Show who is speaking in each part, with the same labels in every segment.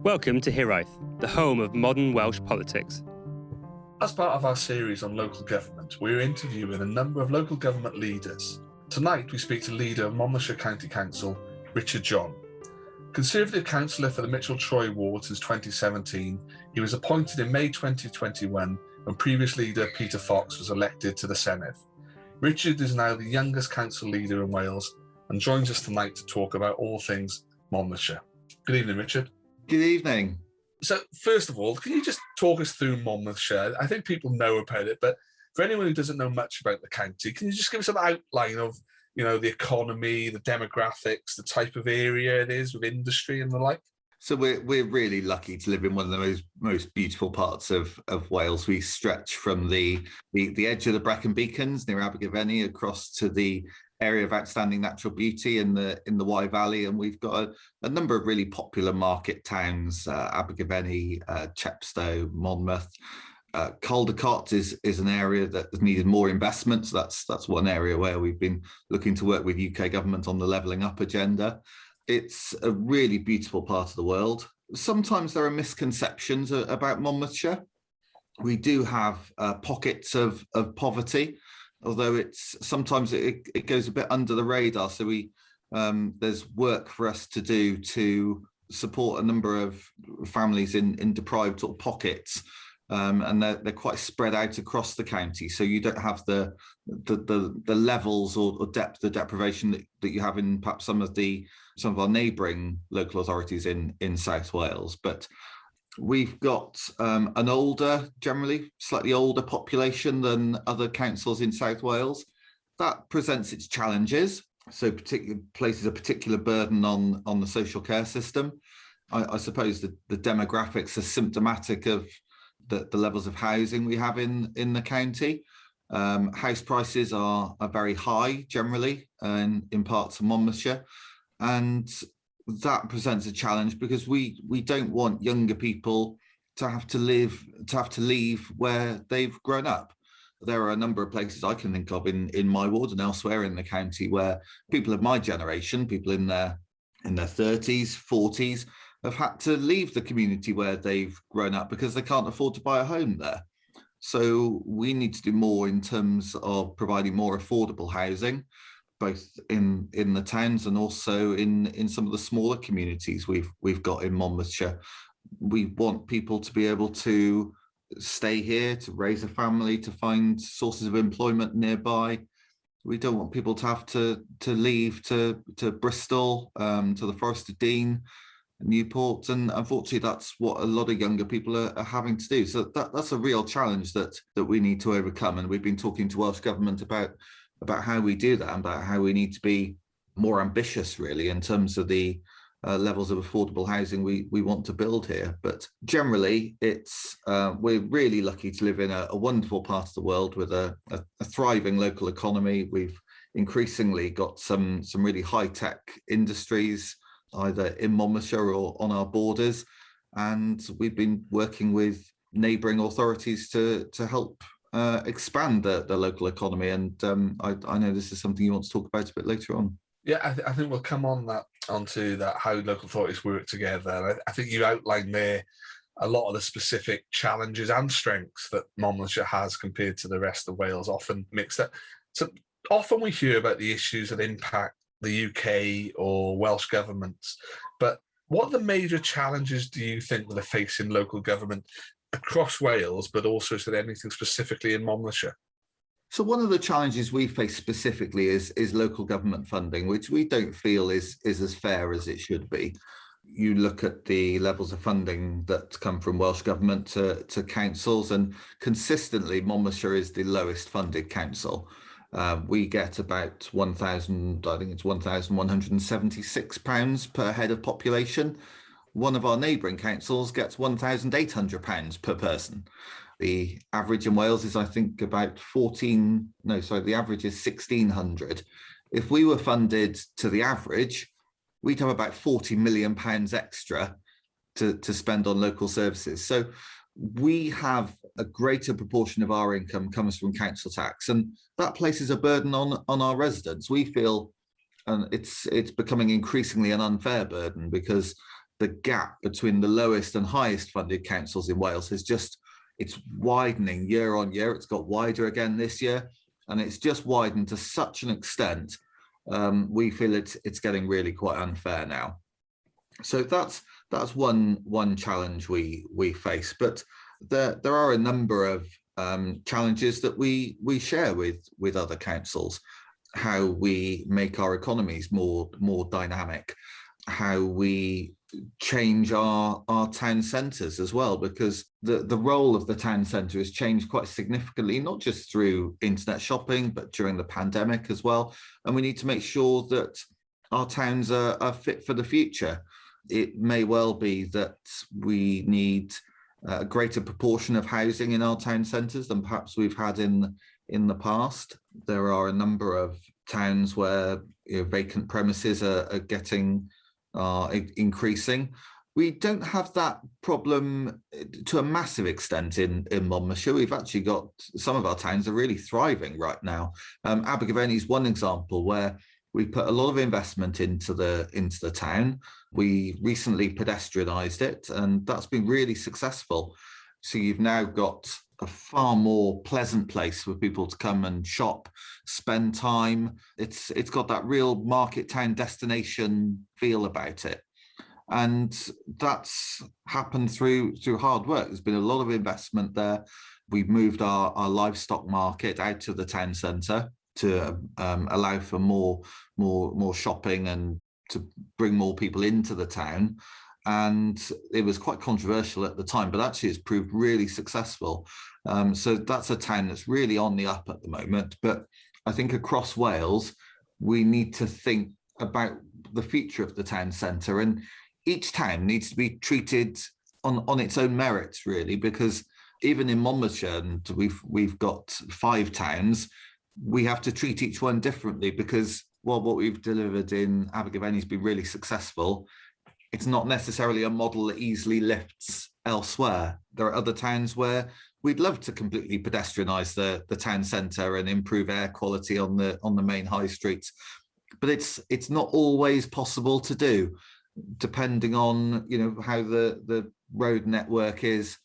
Speaker 1: Welcome to Hiraeth, the home of modern Welsh politics.
Speaker 2: As part of our series on local government, we're interviewing a number of local government leaders. Tonight we speak to leader of Monmouthshire County Council, Richard John. Conservative councillor for the Mitchell-Troy ward since 2017, he was appointed in May 2021 when previous leader Peter Fox was elected to the Senedd. Richard is now the youngest council leader in Wales and joins us tonight to talk about all things Monmouthshire. Good evening, Richard.
Speaker 3: Good evening.
Speaker 2: So first of all, can you just talk us through Monmouthshire? I think people know about it, but for anyone who doesn't know much about the county, can you just give us an outline of, the economy, the demographics, the type of area it is with industry and the like?
Speaker 3: So we're really lucky to live in one of the most beautiful parts of Wales. We stretch from the edge of the Brecon Beacons near Abergavenny across to the area of outstanding natural beauty in the Wye Valley, and we've got a number of really popular market towns: Abergavenny, Chepstow, Monmouth. Caldecott is an area that has needed more investment. So that's one area where we've been looking to work with UK government on the levelling up agenda. It's a really beautiful part of the world. Sometimes there are misconceptions about Monmouthshire. We do have pockets of poverty, although sometimes it goes a bit under the radar. So there's work for us to do to support a number of families in deprived sort of pockets, and they're quite spread out across the county. So you don't have the levels or depth of deprivation that you have in perhaps some of our neighbouring local authorities in South Wales. But we've got an older, generally slightly older population than other councils in South Wales. That presents its challenges. So places a particular burden on the social care system. I suppose the demographics are symptomatic of the levels of housing we have in the county. House prices are very high generally in parts of Monmouthshire, and that presents a challenge because we don't want younger people to have to leave where they've grown up. There are a number of places I can think of in my ward and elsewhere in the county where people of my generation, people in their 30s, 40s, have had to leave the community where they've grown up because they can't afford to buy a home there. So we need to do more in terms of providing more affordable housing, both in the towns and also in some of the smaller communities we've got in Monmouthshire. We want people to be able to stay here, to raise a family, to find sources of employment nearby. We don't want people to have to leave to Bristol, to the Forest of Dean, Newport, and unfortunately that's what a lot of younger people are having to do. So that's a real challenge that we need to overcome, and we've been talking to Welsh Government about how we do that, and about how we need to be more ambitious really in terms of the levels of affordable housing we want to build here. But generally we're really lucky to live in a wonderful part of the world with a thriving local economy. We've increasingly got some really high-tech industries either in Monmouthshire or on our borders, and we've been working with neighbouring authorities to help expand the local economy, and I know this is something you want to talk about a bit later on.
Speaker 2: Yeah, I think we'll come onto that, how local authorities work together. I think you outlined there a lot of the specific challenges and strengths that Monmouthshire has compared to the rest of Wales, often mixed up. So often we hear about the issues that impact the UK or Welsh governments, but what are the major challenges do you think that are facing local government across Wales, but also is there anything specifically in Monmouthshire?
Speaker 3: So one of the challenges we face specifically is local government funding, which we don't feel is as fair as it should be. You look at the levels of funding that come from Welsh Government to councils, and consistently Monmouthshire is the lowest funded council. We get about £1,176 per head of population. One of our neighbouring councils gets £1,800 per person. The average in Wales is, I think, the average is 1,600. If we were funded to the average, we'd have about £40 million extra to spend on local services. So we have a greater proportion of our income comes from council tax, and that places a burden on our residents. We feel it's becoming increasingly an unfair burden because the gap between the lowest and highest funded councils in Wales it's widening year on year. It's got wider again this year, and it's just widened to such an extent. We feel it's getting really quite unfair now. So that's one challenge we face. But there are a number of challenges that we share with other councils. How we make our economies more dynamic, how we change our town centres as well, because the role of the town centre has changed quite significantly, not just through internet shopping, but during the pandemic as well. And we need to make sure that our towns are fit for the future. It may well be that we need a greater proportion of housing in our town centres than perhaps we've had in the past. There are a number of towns where vacant premises are increasing. We don't have that problem to a massive extent in Monmouthshire. We've actually got some of our towns are really thriving right now. Abergavenny is one example where we put a lot of investment into the town. We recently pedestrianised it, and that's been really successful. So you've now got a far more pleasant place for people to come and shop, spend time. It's got that real market town destination feel about it. And that's happened through hard work. There's been a lot of investment there. We've moved our livestock market out to the town centre to allow for more shopping and to bring more people into the town. And it was quite controversial at the time, but actually it's proved really successful. So that's a town that's really on the up at the moment. But I think across Wales, we need to think about the future of the town centre, and each town needs to be treated on its own merits, really, because even in Monmouthshire, and we've got 5 towns, we have to treat each one differently, because while what we've delivered in Abergavenny has been really successful, it's not necessarily a model that easily lifts elsewhere. There are other towns where we'd love to completely pedestrianise the town centre and improve air quality on the main high streets, but it's not always possible to do, depending on how the road network is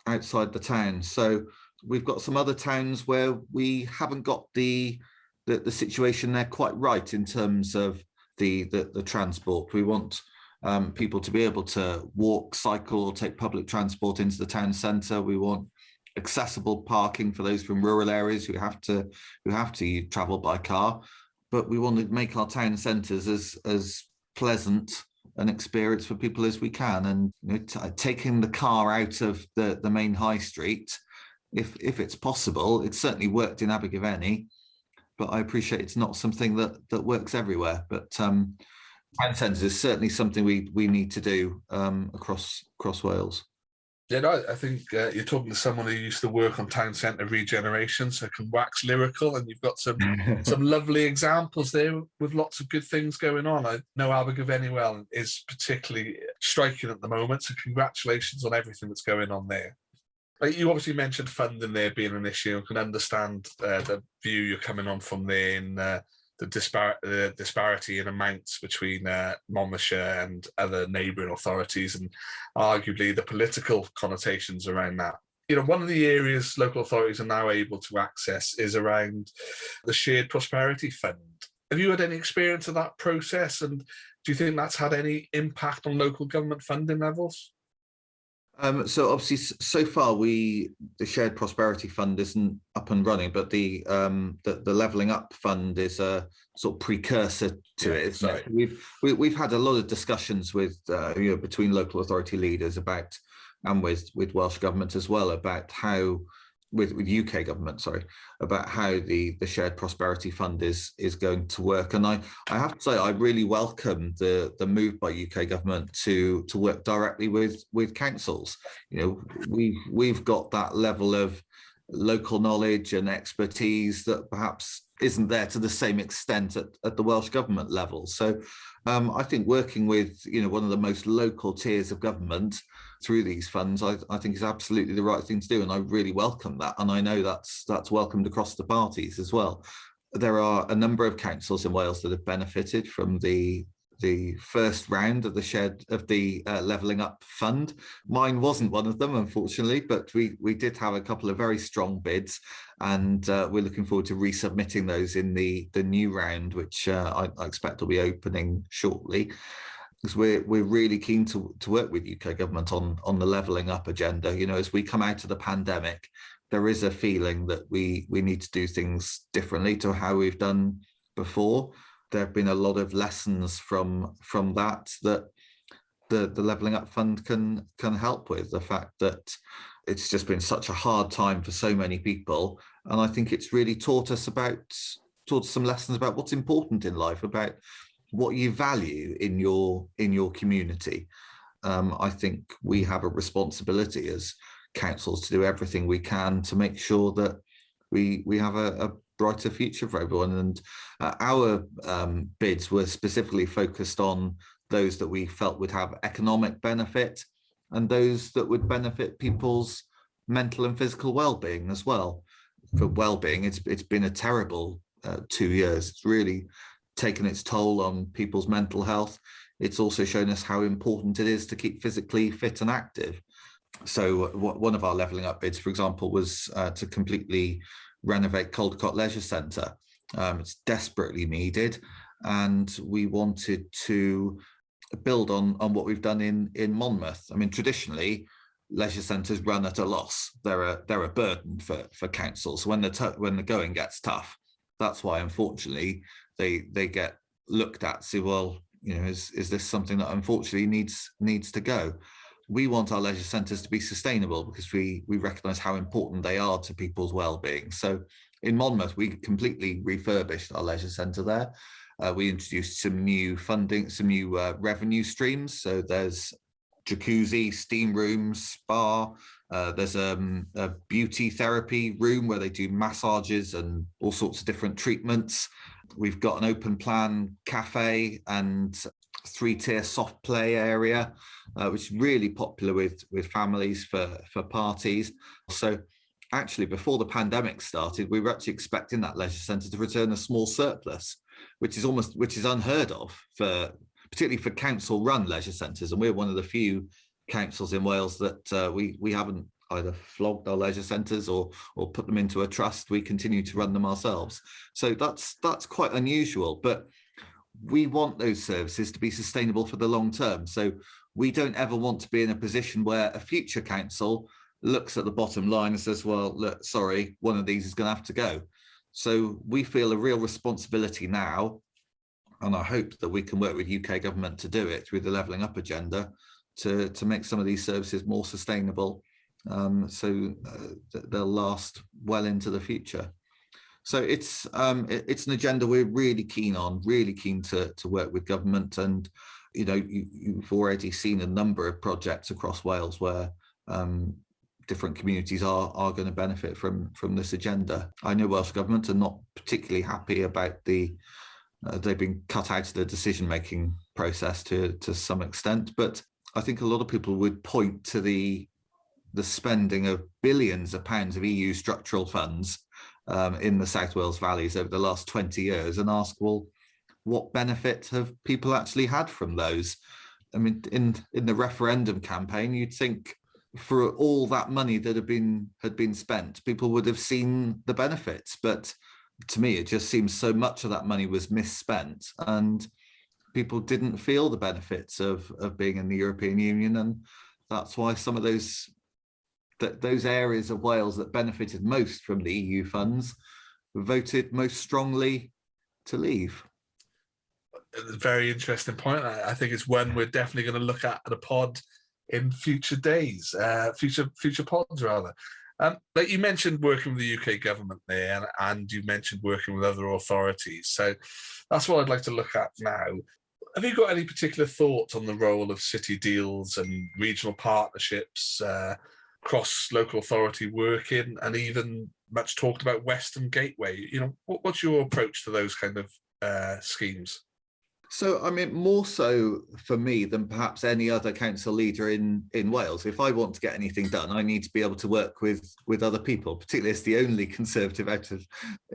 Speaker 3: outside the town. So we've got some other towns where we haven't got the situation there quite right in terms of the transport. We want people to be able to walk, cycle, or take public transport into the town centre. We want accessible parking for those from rural areas who have to travel by car. But we want to make our town centres as pleasant an experience for people as we can. And taking the car out of the main high street, if it's possible. It's certainly worked in Abergavenny, but I appreciate it's not something that works everywhere. But town centres is certainly something we need to do across Wales.
Speaker 2: Yeah, no, I think you're talking to someone who used to work on town centre regeneration, so can wax lyrical, and you've got some lovely examples there with lots of good things going on. I know Abergavenny well, and is particularly striking at the moment, so congratulations on everything that's going on there. You obviously mentioned funding there being an issue. I can understand the view you're coming on from there in the disparity in amounts between Monmouthshire and other neighbouring authorities, and arguably the political connotations around that. One of the areas local authorities are now able to access is around the Shared Prosperity Fund. Have you had any experience of that process, and do you think that's had any impact on local government funding levels?
Speaker 3: So obviously, so far the Shared Prosperity Fund isn't up and running, but the Levelling Up Fund is a sort of precursor to it, isn't it? We've had a lot of discussions with between local authority leaders about, and with Welsh Government as well, about how with UK government, about how the Shared Prosperity Fund is going to work. And I have to say, I really welcome the move by UK government to work directly with councils. We've got that level of local knowledge and expertise that perhaps isn't there to the same extent at the Welsh Government level. So I think working with one of the most local tiers of government through these funds, I think is absolutely the right thing to do, and I really welcome that, and I know that's welcomed across the parties as well. There are a number of councils in Wales that have benefited from the the first round of the Levelling Up Fund. Mine wasn't one of them, unfortunately, but we did have a couple of very strong bids, and we're looking forward to resubmitting those in the new round, which I expect will be opening shortly. Because we're really keen to work with UK government on the levelling up agenda. You know, as we come out of the pandemic, there is a feeling that we need to do things differently to how we've done before. There have been a lot of lessons from that the Levelling Up Fund can help with. The fact that it's just been such a hard time for so many people, and I think it's really taught us some lessons about what's important in life, about what you value in your community. I think we have a responsibility as councils to do everything we can to make sure that we have a brighter future for everyone. And our bids were specifically focused on those that we felt would have economic benefit and those that would benefit people's mental and physical well-being as well. For well-being, it's been a terrible 2 years. It's really taken its toll on people's mental health. It's also shown us how important it is to keep physically fit and active. So one of our levelling up bids, for example, was to completely renovate Caldecott Leisure Centre. It's desperately needed, and we wanted to build on what we've done in Monmouth. I mean, traditionally, leisure centres run at a loss. They're a burden for councils when the going gets tough. That's why, unfortunately, they get looked at, say, well, you know, is this something that unfortunately needs to go? We want our leisure centres to be sustainable because we recognise how important they are to people's well-being. So in Monmouth, we completely refurbished our leisure centre there. We introduced some new funding, some new revenue streams. So there's jacuzzi, steam room, spa. There's a beauty therapy room where they do massages and all sorts of different treatments. We've got an open plan cafe and 3-tier soft play area, which is really popular with families for parties. So actually, before the pandemic started, we were actually expecting that leisure centre to return a small surplus, which is unheard of particularly for council-run leisure centres. And we're one of the few councils in Wales that we haven't either flogged our leisure centres or put them into a trust. We continue to run them ourselves. So that's quite unusual, but we want those services to be sustainable for the long term. So we don't ever want to be in a position where a future council looks at the bottom line and says, well, look, sorry, one of these is going to have to go. So we feel a real responsibility now, and I hope that we can work with UK government to do it through the Levelling Up agenda to make some of these services more sustainable, so that they'll last well into the future. So it's an agenda we're really keen to work with government. And you know, you've already seen a number of projects across Wales where different communities are going to benefit from this agenda. I know Welsh government are not particularly happy about they've been cut out of the decision-making process to some extent, but I think a lot of people would point to the spending of billions of pounds of EU structural funds in the South Wales valleys over the last 20 years and ask, well, what benefit have people actually had from those? I mean, in the referendum campaign, you'd think for all that money that had been spent, people would have seen the benefits. But to me, it just seems so much of that money was misspent, and people didn't feel the benefits of being in the European Union. And that's why some of those areas of Wales that benefited most from the EU funds voted most strongly to leave.
Speaker 2: Very interesting point. I think it's one we're definitely going to look at a pod in future days, future pods rather. But you mentioned working with the UK government there, and you mentioned working with other authorities. So that's what I'd like to look at now. Have you got any particular thoughts on the role of city deals and regional partnerships, cross local authority working, and even much talked about Western Gateway? You know, what's your approach to those kind of schemes?
Speaker 3: So, I mean, more so for me than perhaps any other council leader in Wales. If I want to get anything done, I need to be able to work with other people, particularly as the only Conservative out of,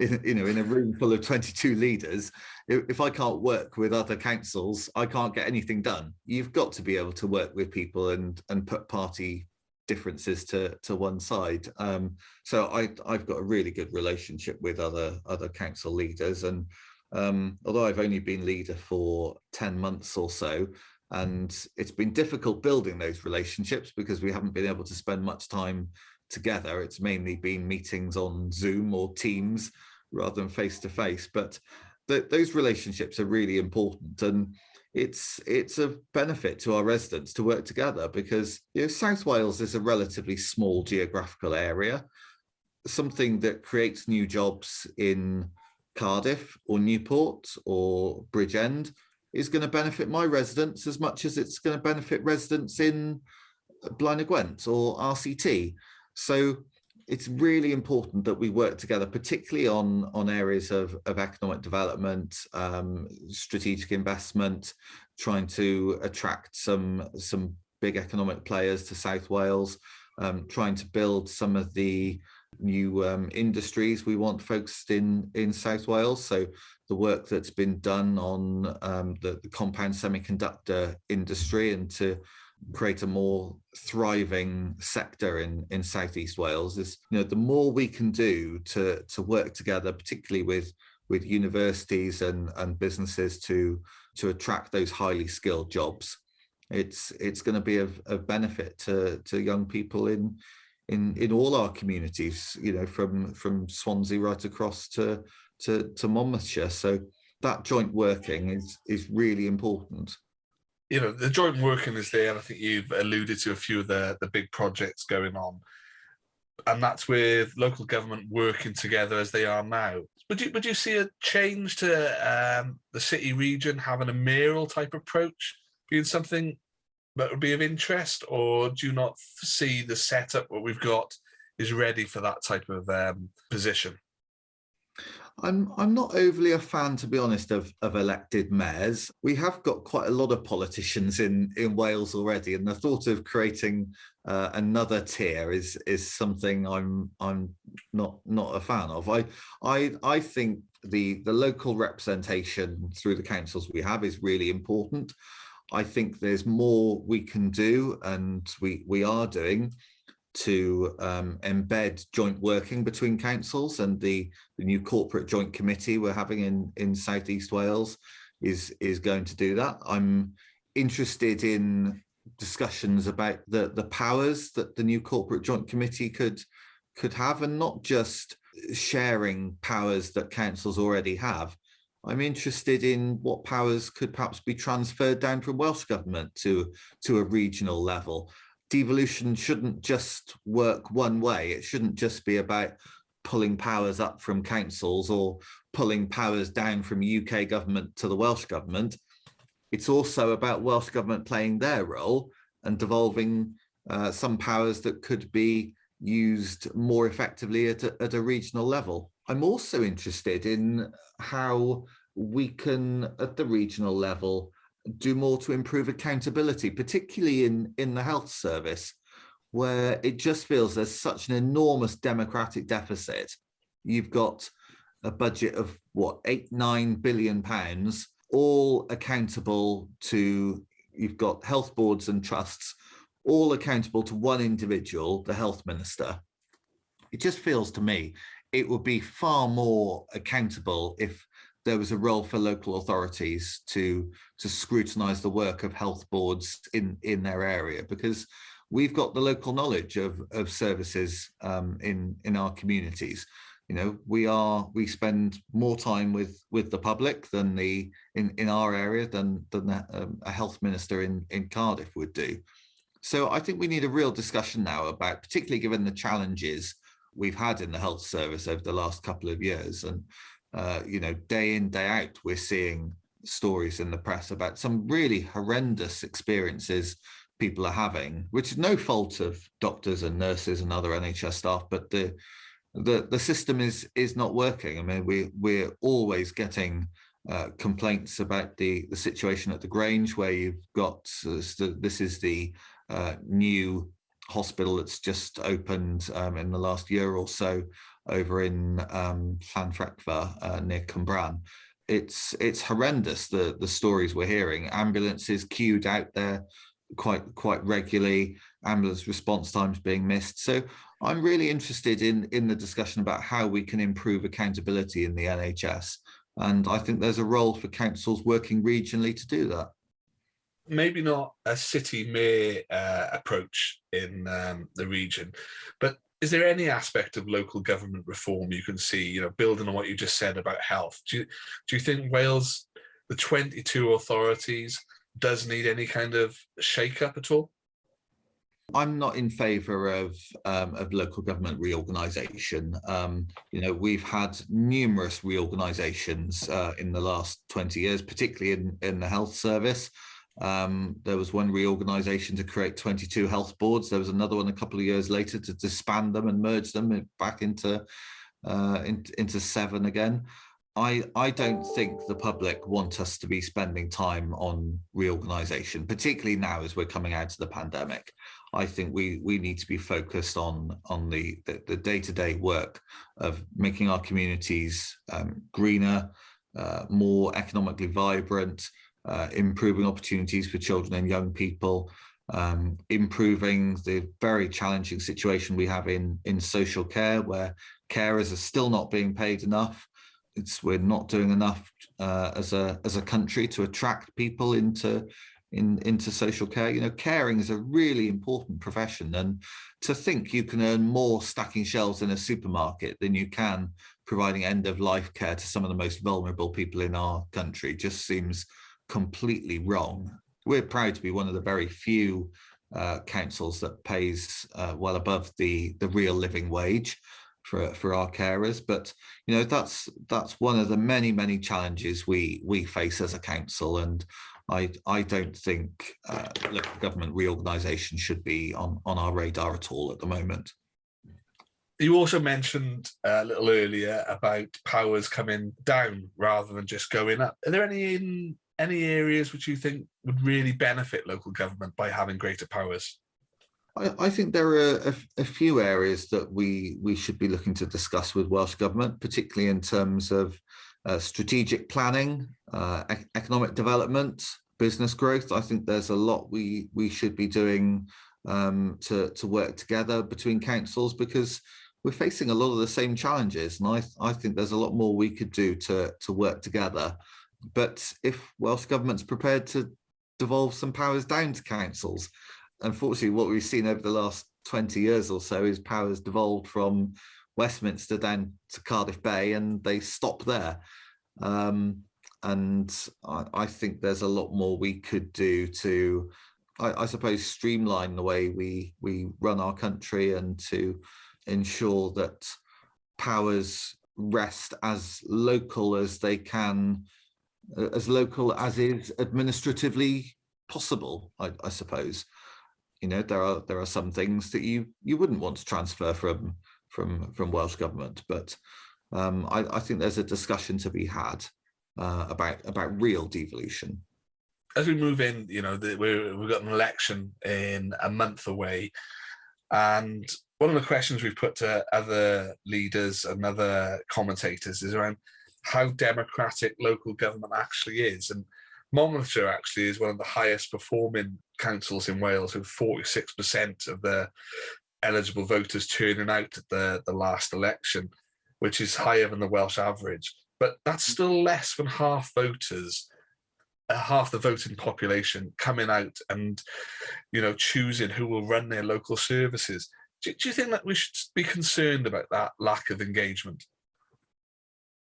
Speaker 3: in a room full of 22 leaders. If I can't work with other councils, I can't get anything done. You've got to be able to work with people and put party differences to one side. So I've got a really good relationship with other council leaders, and although I've only been leader for 10 months or so, and it's been difficult building those relationships because we haven't been able to spend much time together. It's mainly been meetings on Zoom or Teams rather than face to face. But those relationships are really important, and it's a benefit to our residents to work together because South Wales is a relatively small geographical area. Something that creates new jobs in Cardiff or Newport or Bridgend is going to benefit my residents as much as it's going to benefit residents in Blaenau Gwent or RCT. So it's really important that we work together, particularly on areas of economic development, strategic investment, trying to attract some big economic players to South Wales, trying to build some of the new industries we want focused in South Wales. So the work that's been done on the compound semiconductor industry and to create a more thriving sector in Southeast Wales is, the more we can do to work together, particularly with universities and businesses to attract those highly skilled jobs. It's going to be of benefit to young people in all our communities, from Swansea right across to Monmouthshire. So that joint working is really important.
Speaker 2: The joint working is there, and I think you've alluded to a few of the big projects going on, and that's with local government working together as they are now. Would you see a change to the city region having a mayoral type approach being something that would be of interest, or do you not see the setup what we've got is ready for that type of position?
Speaker 3: I'm not overly a fan, to be honest, of elected mayors. We have got quite a lot of politicians in Wales already, and the thought of creating another tier is something I'm not a fan of. I think the local representation through the councils we have is really important. I think there's more we can do, and we are doing, to embed joint working between councils, and the new corporate joint committee we're having in South East Wales is going to do that. I'm interested in discussions about the powers that the new corporate joint committee could have, and not just sharing powers that councils already have. I'm interested in what powers could perhaps be transferred down from Welsh Government to a regional level. Devolution shouldn't just work one way. It shouldn't just be about pulling powers up from councils or pulling powers down from UK government to the Welsh Government. It's also about Welsh Government playing their role and devolving some powers that could be used more effectively at a regional level. I'm also interested in how we can, at the regional level, do more to improve accountability, particularly in the health service, where it just feels there's such an enormous democratic deficit. You've got a budget of £8-9 billion, all accountable to, you've got health boards and trusts, all accountable to one individual, the health minister. It just feels to me it would be far more accountable if there was a role for local authorities to scrutinise the work of health boards in their area, because we've got the local knowledge of services in our communities. We spend more time with the public than in our area than a health minister in Cardiff would do. So I think we need a real discussion now about, particularly given the challenges we've had in the health service over the last couple of years, and day in, day out, we're seeing stories in the press about some really horrendous experiences people are having, which is no fault of doctors and nurses and other NHS staff, but the system is not working. I mean, we're always getting complaints about the situation at the Grange, where you've got this is the new hospital that's just opened in the last year or so over in Llanfrecva near Cwmbran. It's horrendous, the stories we're hearing. Ambulances queued out there quite regularly, ambulance response times being missed. So I'm really interested in the discussion about how we can improve accountability in the NHS. And I think there's a role for councils working regionally to do that.
Speaker 2: Maybe not a city mayor approach in the region, but is there any aspect of local government reform you can see, building on what you just said about health? Do you think Wales, the 22 authorities, does need any kind of shake-up at all?
Speaker 3: I'm not in favour of local government reorganisation. We've had numerous reorganisations in the last 20 years, particularly in the health service. There was one reorganisation to create 22 health boards. There was another one a couple of years later to disband them and merge them back into 7 again. I don't think the public want us to be spending time on reorganisation, particularly now as we're coming out of the pandemic. I think we need to be focused on the day-to-day work of making our communities greener, more economically vibrant, improving opportunities for children and young people, improving the very challenging situation we have in social care, where carers are still not being paid enough. We're not doing enough as a country to attract people into social care. Caring is a really important profession, and to think you can earn more stacking shelves in a supermarket than you can providing end-of-life care to some of the most vulnerable people in our country just seems completely wrong. We're proud to be one of the very few councils that pays well above the real living wage for our carers, but that's one of the many challenges we face as a council, and I don't think local government reorganisation should be on our radar at all at the moment.
Speaker 2: You also mentioned a little earlier about powers coming down rather than just going up. Are there any areas which you think would really benefit local government by having greater powers?
Speaker 3: I think there are a few areas that we should be looking to discuss with Welsh Government, particularly in terms of strategic planning, economic development, business growth. I think there's a lot we should be doing to work together between councils, because we're facing a lot of the same challenges, and I think there's a lot more we could do to work together. But if Welsh Government's prepared to devolve some powers down to councils, unfortunately, what we've seen over the last 20 years or so is powers devolved from Westminster down to Cardiff Bay, and they stop there. And I think there's a lot more we could do to, I suppose, streamline the way we run our country, and to ensure that powers rest as local as they can, as local as is administratively possible, I suppose. There are some things that you wouldn't want to transfer from Welsh Government, but I think there's a discussion to be had about real devolution.
Speaker 2: As we move in, we've got an election in a month away, and one of the questions we've put to other leaders and other commentators is around how democratic local government actually is. And Monmouthshire actually is one of the highest performing councils in Wales, with 46% of the eligible voters turning out at the last election, which is higher than the Welsh average. But that's still less than half voters, half the voting population coming out and, choosing who will run their local services. Do you think that we should be concerned about that lack of engagement?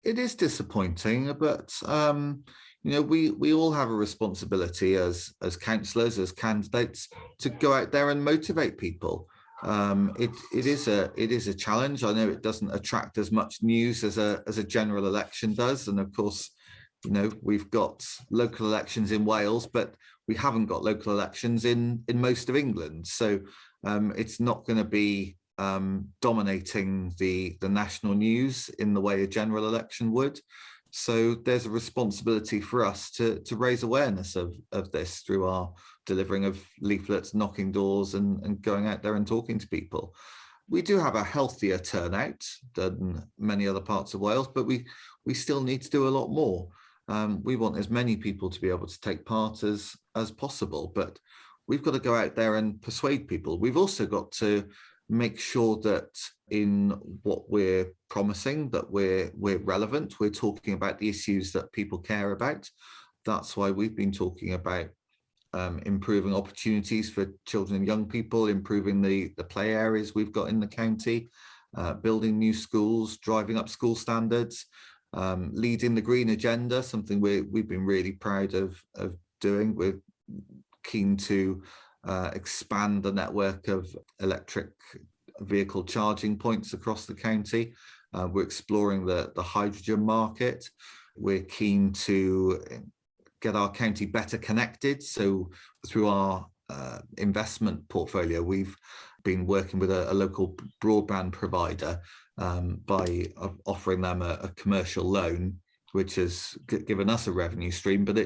Speaker 3: It is disappointing, but we all have a responsibility as councillors, as candidates, to go out there and motivate people. It is a challenge. I know it doesn't attract as much news as a general election does, and of course, we've got local elections in Wales, but we haven't got local elections in most of England. So it's not going to be dominating the national news in the way a general election would. So there's a responsibility for us to raise awareness of this through our delivering of leaflets, knocking doors, and going out there and talking to people. We do have a healthier turnout than many other parts of Wales, but we still need to do a lot more. We want as many people to be able to take part as possible, but we've got to go out there and persuade people. We've also got to make sure that in what we're promising, that we're relevant. We're talking about the issues that people care about. That's why we've been talking about improving opportunities for children and young people, improving the play areas we've got in the county, building new schools, driving up school standards, leading the green agenda, something we've been really proud of doing. We're keen to expand the network of electric vehicle charging points across the county. We're exploring the hydrogen market. We're keen to get our county better connected. So through our investment portfolio, we've been working with a local broadband provider by offering them a commercial loan, which has given us a revenue stream, but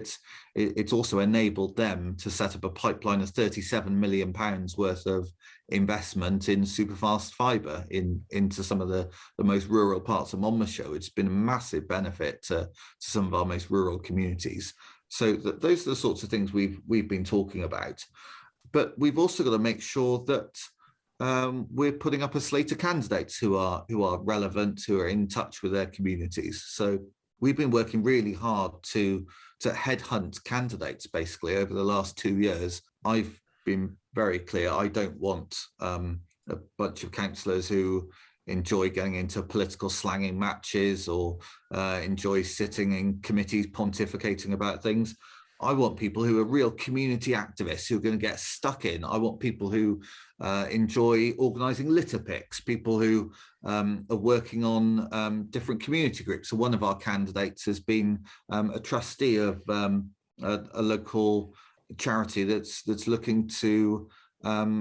Speaker 3: it's also enabled them to set up a pipeline of £37 million worth of investment in superfast fibre into some of the most rural parts of Monmouthshire. It's been a massive benefit to some of our most rural communities. So those are the sorts of things we've been talking about. But we've also got to make sure that we're putting up a slate of candidates who are relevant, who are in touch with their communities. So we've been working really hard to headhunt candidates basically over the last 2 years. I've been very clear, I don't want a bunch of councillors who enjoy getting into political slanging matches or enjoy sitting in committees pontificating about things. I want people who are real community activists who are going to get stuck in. I want people who enjoy organising litter picks, people who are working on different community groups. So one of our candidates has been a trustee of a local charity that's looking to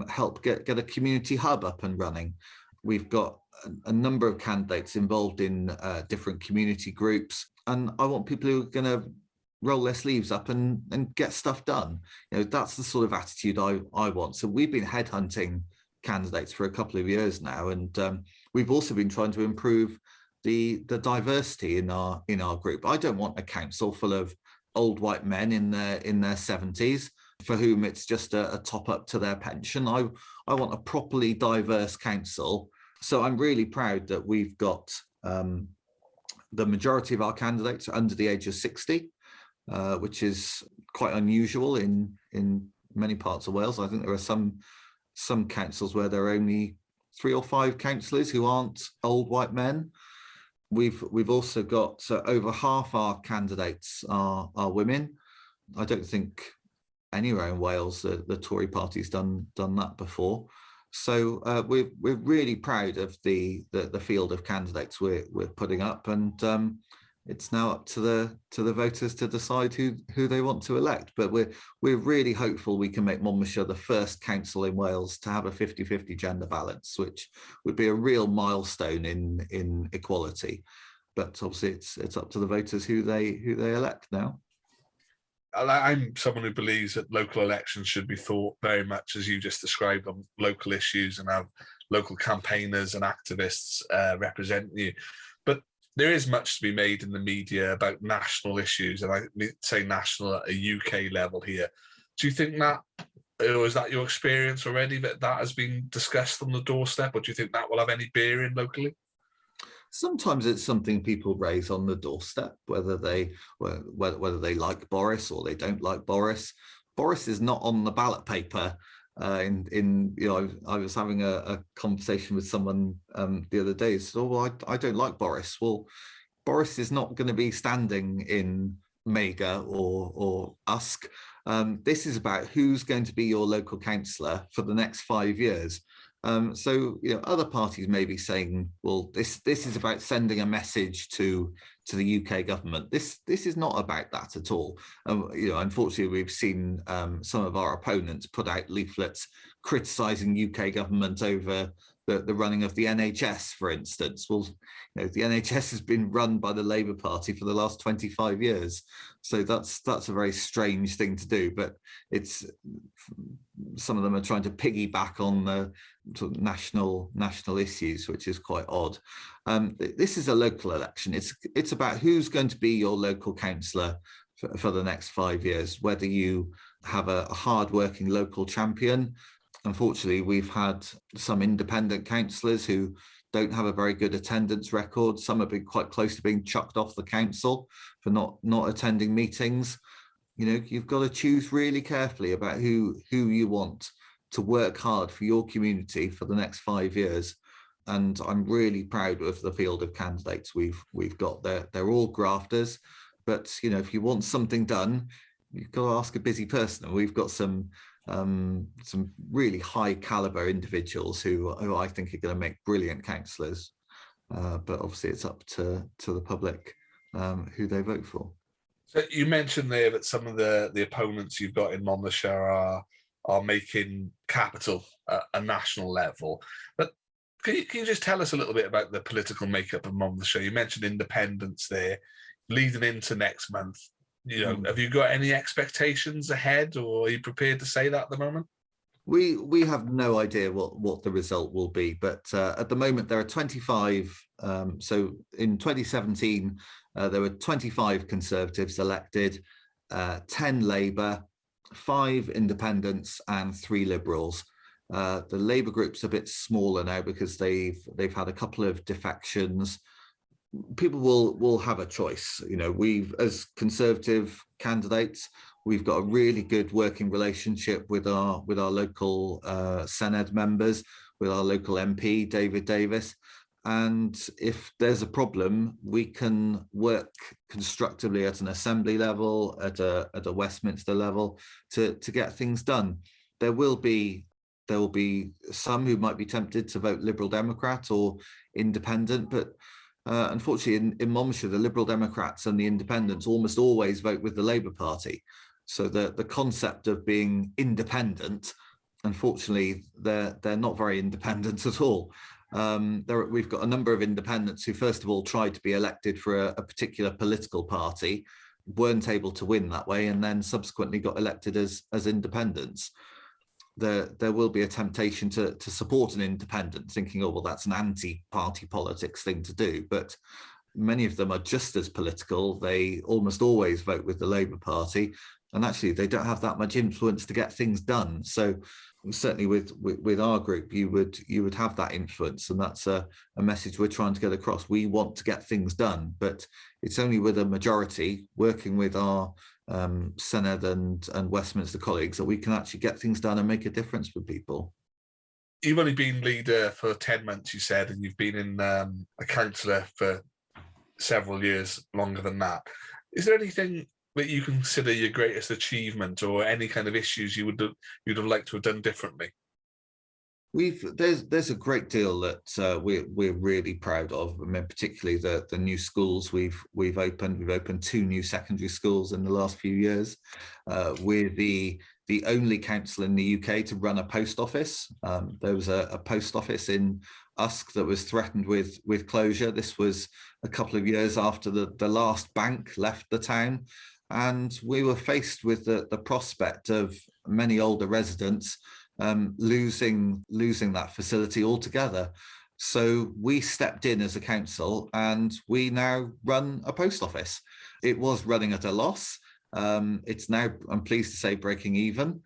Speaker 3: help get a community hub up and running. We've got a number of candidates involved in different community groups, and I want people who are going to roll their sleeves up and get stuff done. You know, that's the sort of attitude I want. So we've been headhunting candidates for a couple of years now, and we've also been trying to improve the diversity in our group. I don't want a council full of old white men in their 70s for whom it's just a top up to their pension. I want a properly diverse council. So I'm really proud that we've got the majority of our candidates are under the age of 60, which is quite unusual in many parts of Wales. I think there are some councils where there are only 3 or 5 councillors who aren't old white men. We've also got over half our candidates are women. I don't think anywhere in Wales the Tory party's done that before. So we're really proud of the field of candidates we're putting up, and it's now up to the voters to decide who they want to elect. But we're really hopeful we can make Monmouthshire the first council in Wales to have a 50-50 gender balance, which would be a real milestone in equality. But obviously it's up to the voters who they elect now.
Speaker 2: I'm someone who believes that local elections should be thought very much as you just described, on local issues, and have local campaigners and activists represent you. But there is much to be made in the media about national issues, and I say national at a UK level here. Do you think that, or is that your experience already, that has been discussed on the doorstep, or do you think that will have any bearing locally?
Speaker 3: Sometimes it's something people raise on the doorstep, whether they like Boris or they don't like Boris. Boris is not on the ballot paper. I was having a conversation with someone the other day. So, well, I don't like Boris. Well, Boris is not going to be standing in Mega or Usk. This is about who's going to be your local councillor for the next 5 years. So other parties may be saying, well, this is about sending a message to the UK government. This is not about that at all. Unfortunately, we've seen some of our opponents put out leaflets criticising UK government over the running of the NHS, for instance. Well, the NHS has been run by the Labour Party for the last 25 years. So that's a very strange thing to do. But it's some of them are trying to piggyback on the sort of national issues, which is quite odd. This is a local election. It's about who's going to be your local councillor for the next 5 years, whether you have a hard-working local champion. Unfortunately, we've had some independent councillors who don't have a very good attendance record. Some have been quite close to being chucked off the council for not attending meetings. You've got to choose really carefully about who you want to work hard for your community for the next 5 years. And I'm really proud of the field of candidates we've got there. They're all grafters, but if you want something done, you've got to ask a busy person. And we've got some really high caliber individuals who I think are going to make brilliant councillors. But obviously it's up to the public who they vote for.
Speaker 2: So you mentioned there that some of the opponents you've got in Monmouthshire are making capital a national level. But can you just tell us a little bit about the political makeup of Monmouthshire? You mentioned independence there, leading into next month. Have you got any expectations ahead, or are you prepared to say that at the moment?
Speaker 3: We have no idea what the result will be, but at the moment there are 25. So in 2017, there were 25 Conservatives elected, 10 Labour, 5 Independents, and 3 Liberals. The Labour group's a bit smaller now because they've had a couple of defections. People will have a choice. We've, as Conservative candidates, we've got a really good working relationship with our local Senedd members, with our local MP, David Davis. And if there's a problem, we can work constructively at an assembly level, at a Westminster level, to get things done. There will be some who might be tempted to vote Liberal Democrat or Independent, but unfortunately, in Monmouthshire, the Liberal Democrats and the Independents almost always vote with the Labour Party. So the concept of being independent, unfortunately, they're not very independent at all. We've got a number of independents who, first of all, tried to be elected for a particular political party, weren't able to win that way, and then subsequently got elected as independents. There will be a temptation to support an independent, thinking, oh, well, that's an anti-party politics thing to do. But many of them are just as political. They almost always vote with the Labour Party. And actually, they don't have that much influence to get things done. So certainly with our group, you would have that influence. And that's a message we're trying to get across. We want to get things done, but it's only with a majority working with our Senedd and Westminster colleagues that we can actually get things done and make a difference for people.
Speaker 2: You've only been leader for 10 months, you said, and you've been in a councillor for several years, longer than that. Is there anything that you consider your greatest achievement, or any kind of issues you'd have liked to have done differently?
Speaker 3: There's a great deal that we're really proud of. I mean, particularly the new schools we've opened. We've opened 2 new secondary schools in the last few years. We're the only council in the UK to run a post office. There was a post office in Usk that was threatened with closure. This was a couple of years after the last bank left the town, and we were faced with the prospect of many older residents losing that facility altogether. So we stepped in as a council, and we now run a post office. It was running at a loss. It's now, I'm pleased to say, breaking even,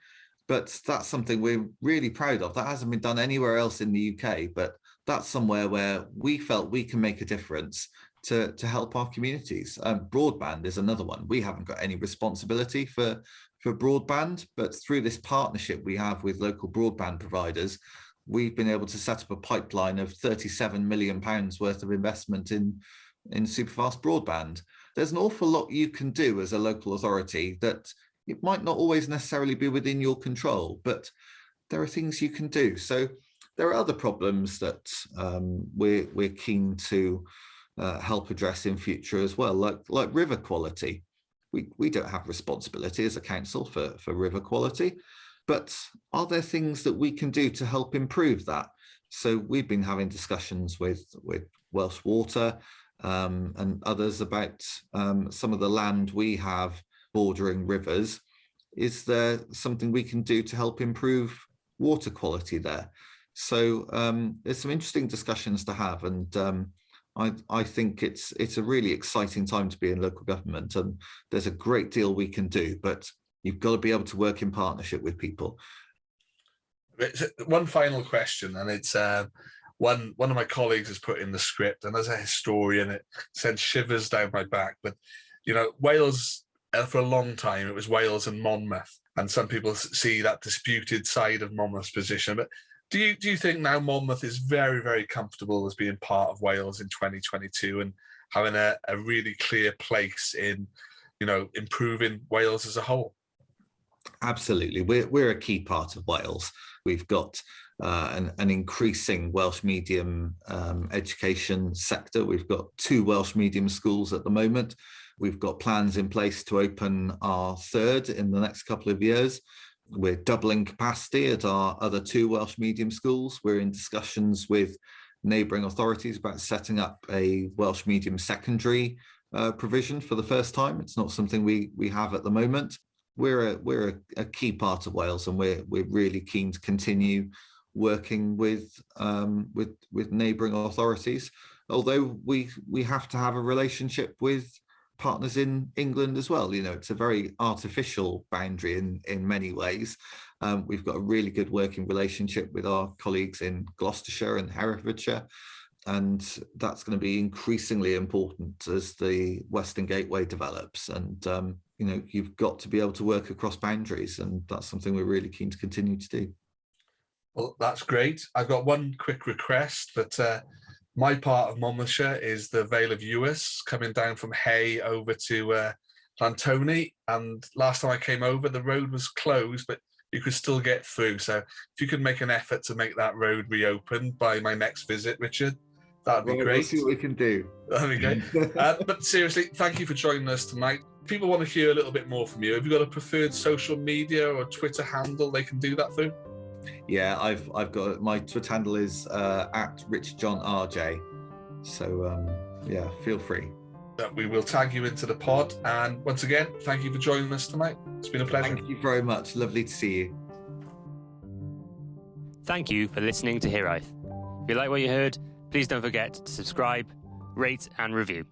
Speaker 3: but that's something we're really proud of. That hasn't been done anywhere else in the UK, but that's somewhere where we felt we can make a difference to help our communities. Broadband is another one. We haven't got any responsibility for broadband, but through this partnership we have with local broadband providers, we've been able to set up a pipeline of £37 million worth of investment in superfast broadband. There's an awful lot you can do as a local authority that it might not always necessarily be within your control, but there are things you can do. So there are other problems that we're keen to help address in future as well, like river quality. We don't have responsibility as a council for river quality, but are there things that we can do to help improve that? So we've been having discussions with Welsh Water and others about some of the land we have bordering rivers. Is there something we can do to help improve water quality there? So there's some interesting discussions to have, and I think it's a really exciting time to be in local government, and there's a great deal we can do, but you've got to be able to work in partnership with people.
Speaker 2: One final question, and it's one of my colleagues has put in the script, and as a historian, it sent shivers down my back. But Wales, for a long time, it was Wales and Monmouth, and some people see that disputed side of Monmouth's position. But do you think now Monmouth is very, very comfortable as being part of Wales in 2022 and having a really clear place in improving Wales as a whole?
Speaker 3: Absolutely, we're a key part of Wales. We've got an increasing Welsh medium education sector. We've got 2 Welsh medium schools at the moment. We've got plans in place to open our 3rd in the next couple of years. We're doubling capacity at our other 2 Welsh medium schools. We're in discussions with neighbouring authorities about setting up a Welsh medium secondary provision for the first time. It's not something we have at the moment. We're a key part of Wales, and we're really keen to continue working with neighbouring authorities. Although we have to have a relationship with partners in England as well. It's a very artificial boundary in many ways. We've got a really good working relationship with our colleagues in Gloucestershire and Herefordshire, and that's going to be increasingly important as the Western Gateway develops. And you've got to be able to work across boundaries, and that's something we're really keen to continue to do.
Speaker 2: Well, that's great. I've got one quick request that my part of Monmouthshire is the Vale of Ewis, coming down from Hay over to Lantony. And last time I came over, the road was closed, but you could still get through. So if you could make an effort to make that road reopen by my next visit, Richard, that'd be great.
Speaker 3: We'll see what we can do.
Speaker 2: That'd be great. But seriously, thank you for joining us tonight. People want to hear a little bit more from you. Have you got a preferred social media or Twitter handle they can do that through?
Speaker 3: Yeah, I've got, my Twitter handle is at RichardJohnRJ. So yeah, feel free.
Speaker 2: We will tag you into the pod. And once again, thank you for joining us tonight. It's been a pleasure.
Speaker 3: Thank you very much. Lovely to see you.
Speaker 1: Thank you for listening to Hiraeth. If you like what you heard, please don't forget to subscribe, rate and review.